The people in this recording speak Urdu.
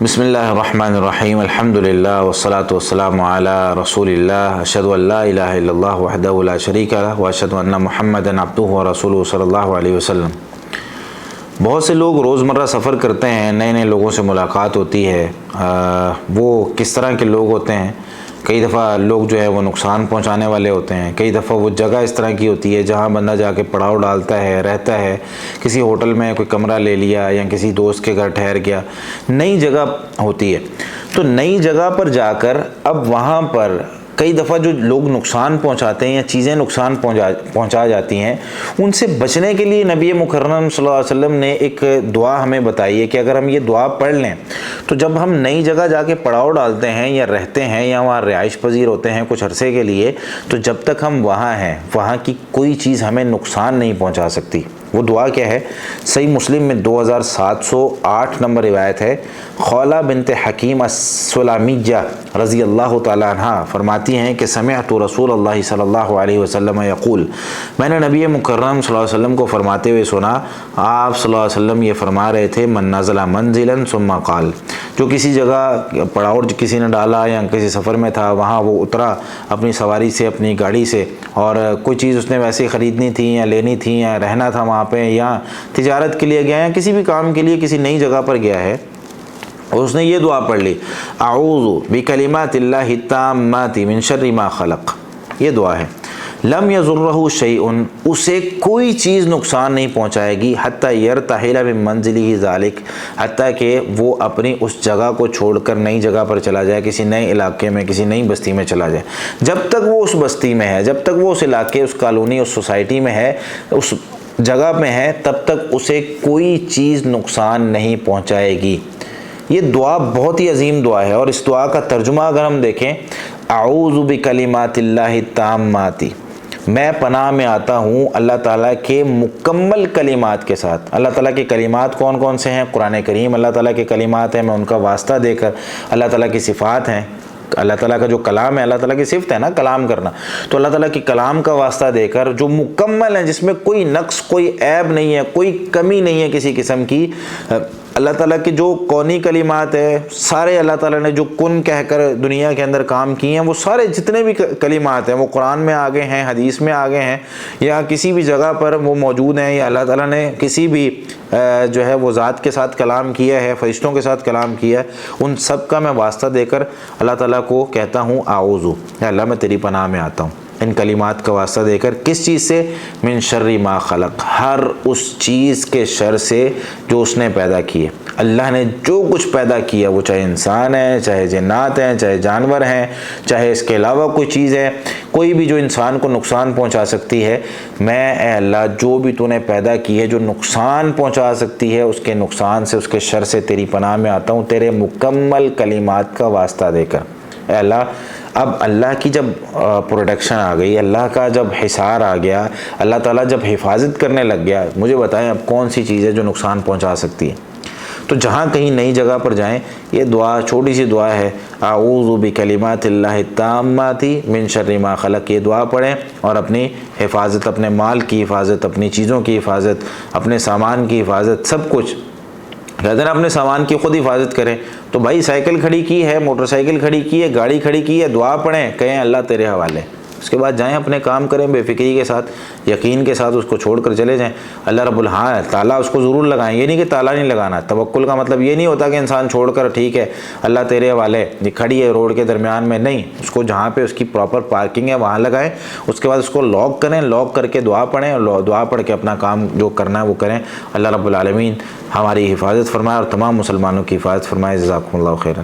بسم اللہ الرحمن الرحیم الحمدللہ والصلاة والسلام علی رسول اللہ اشہد ان لا الہ الا اللہ وحدہ لا شریک لہ واشہد ان محمدا عبدہ ورسولہ صلی اللہ علیہ وسلم۔ بہت سے لوگ روزمرہ سفر کرتے ہیں، نئے نئے لوگوں سے ملاقات ہوتی ہے۔ وہ کس طرح کے لوگ ہوتے ہیں؟ کئی دفعہ لوگ جو ہے وہ نقصان پہنچانے والے ہوتے ہیں، کئی دفعہ وہ جگہ اس طرح کی ہوتی ہے جہاں بندہ جا کے پڑاؤ ڈالتا ہے، رہتا ہے، کسی ہوٹل میں کوئی کمرہ لے لیا یا کسی دوست کے گھر ٹھہر گیا، نئی جگہ ہوتی ہے۔ تو نئی جگہ پر جا کر اب وہاں پر کئی دفعہ جو لوگ نقصان پہنچاتے ہیں یا چیزیں نقصان پہنچا جاتی ہیں، ان سے بچنے کے لیے نبی مکرم صلی اللہ علیہ وسلم نے ایک دعا ہمیں بتائی ہے کہ اگر ہم یہ دعا پڑھ لیں تو جب ہم نئی جگہ جا کے پڑاؤ ڈالتے ہیں یا رہتے ہیں یا وہاں رہائش پذیر ہوتے ہیں کچھ عرصے کے لیے، تو جب تک ہم وہاں ہیں وہاں کی کوئی چیز ہمیں نقصان نہیں پہنچا سکتی۔ وہ دعا کیا ہے؟ صحیح مسلم میں 2708 نمبر روایت ہے۔ خولہ بنت حکیم السلامیہ رضی اللہ تعالیٰ عنہ فرماتی ہیں کہ سمعت رسول اللہ صلی اللہ علیہ وسلم یقول، میں نے نبی مکرم صلی اللہ علیہ وسلم کو فرماتے ہوئے سنا۔ آپ صلی اللہ علیہ وسلم یہ فرما رہے تھے، من نزل منزلا ثم قال، جو کسی جگہ پڑاؤ کسی نے ڈالا یا کسی سفر میں تھا، وہاں وہ اترا اپنی سواری سے، اپنی گاڑی سے، اور کوئی چیز اس نے ویسے خریدنی تھی یا لینی تھی یا رہنا تھا وہاں پہ، یا تجارت کے لیے گیا یا کسی بھی کام کے لیے کسی نئی جگہ پر گیا ہے، اور اس نے یہ دعا پڑھ لی، اعوذ بکلمات اللہ التامات من شر ما خلق، یہ دعا ہے، لم یضرہ شیء، اسے کوئی چیز نقصان نہیں پہنچائے گی، حتی یرتحل من منزلہ ذالک، حتیٰ کہ وہ اپنی اس جگہ کو چھوڑ کر نئی جگہ پر چلا جائے، کسی نئے علاقے میں، کسی نئی بستی میں چلا جائے۔ جب تک وہ اس بستی میں ہے، جب تک وہ اس علاقے، اس کالونی، اس سوسائٹی میں ہے، اس جگہ میں ہے، تب تک اسے کوئی چیز نقصان نہیں پہنچائے گی۔ یہ دعا بہت ہی عظیم دعا ہے، اور اس دعا کا ترجمہ اگر ہم دیکھیں، اعوذ بکلمات اللہ التامات، میں پناہ میں آتا ہوں اللہ تعالیٰ کے مکمل کلمات کے ساتھ۔ اللہ تعالیٰ کے کلمات کون کون سے ہیں؟ قرآن کریم اللہ تعالیٰ کے کلمات ہیں، میں ان کا واسطہ دے کر اللہ تعالیٰ کی صفات ہیں، اللہ تعالیٰ کا جو کلام ہے، اللہ تعالیٰ کی صفت ہے نا کلام کرنا، تو اللہ تعالیٰ کے کلام کا واسطہ دے کر جو مکمل ہے، جس میں کوئی نقص، کوئی عیب نہیں ہے، کوئی کمی نہیں ہے کسی قسم کی، اللہ تعالیٰ کی جو کونی کلمات ہے، سارے اللہ تعالیٰ نے جو کن کہہ کر دنیا کے اندر کام کیے ہیں، وہ سارے جتنے بھی کلمات ہیں وہ قرآن میں آگے ہیں، حدیث میں آگے ہیں، یا کسی بھی جگہ پر وہ موجود ہیں، یا اللہ تعالیٰ نے کسی بھی جو ہے وہ ذات کے ساتھ کلام کیا ہے، فرشتوں کے ساتھ کلام کیا ہے، ان سب کا میں واسطہ دے کر اللہ تعالیٰ کو کہتا ہوں اعوذ، یا اللہ میں تیری پناہ میں آتا ہوں، ان کلمات کا واسطہ دے کر، کس چیز سے؟ من شر ما خلق، ہر اس چیز کے شر سے جو اس نے پیدا کی ہے۔ اللہ نے جو کچھ پیدا کیا، وہ چاہے انسان ہے، چاہے جنات ہیں، چاہے جانور ہیں، چاہے اس کے علاوہ کوئی چیز ہے، کوئی بھی جو انسان کو نقصان پہنچا سکتی ہے، میں اے اللہ جو بھی تو نے پیدا کی ہے جو نقصان پہنچا سکتی ہے، اس کے نقصان سے، اس کے شر سے تیری پناہ میں آتا ہوں، تیرے مکمل کلمات کا واسطہ دے کر۔ اے اللہ، اب اللہ کی جب پروٹیکشن آ گئی، اللہ کا جب حصار آ گیا، اللہ تعالیٰ جب حفاظت کرنے لگ گیا، مجھے بتائیں اب کون سی چیز ہے جو نقصان پہنچا سکتی ہے؟ تو جہاں کہیں نئی جگہ پر جائیں، یہ دعا چھوٹی سی دعا ہے، اعوذ بکلمات اللہ التامات من شر ما خلق، یہ دعا پڑھیں اور اپنی حفاظت، اپنے مال کی حفاظت، اپنی چیزوں کی حفاظت، اپنے سامان کی حفاظت، سب کچھ کہتے ہیں اپنے سامان کی خود حفاظت کریں۔ تو بھائی سائیکل کھڑی کی ہے، موٹر سائیکل کھڑی کی ہے، گاڑی کھڑی کی ہے، دعا پڑھیں، کہیں اللہ تیرے حوالے، اس کے بعد جائیں اپنے کام کریں بے فکری کے ساتھ، یقین کے ساتھ اس کو چھوڑ کر چلے جائیں۔ اللہ رب العالمین تالا اس کو ضرور لگائیں، یہ نہیں کہ تالا نہیں لگانا، توکل کا مطلب یہ نہیں ہوتا کہ انسان چھوڑ کر ٹھیک ہے اللہ تیرے حوالے، یہ کھڑی ہے روڈ کے درمیان میں، نہیں، اس کو جہاں پہ اس کی پراپر پارکنگ ہے وہاں لگائیں، اس کے بعد اس کو لاک کریں، لاک کر کے دعا پڑھیں، اور دعا پڑھ کے اپنا کام جو کرنا ہے وہ کریں۔ اللہ رب العالمین ہماری حفاظت فرمائے اور تمام مسلمانوں کی حفاظت فرمائے۔ جزاکم اللہ خیرا۔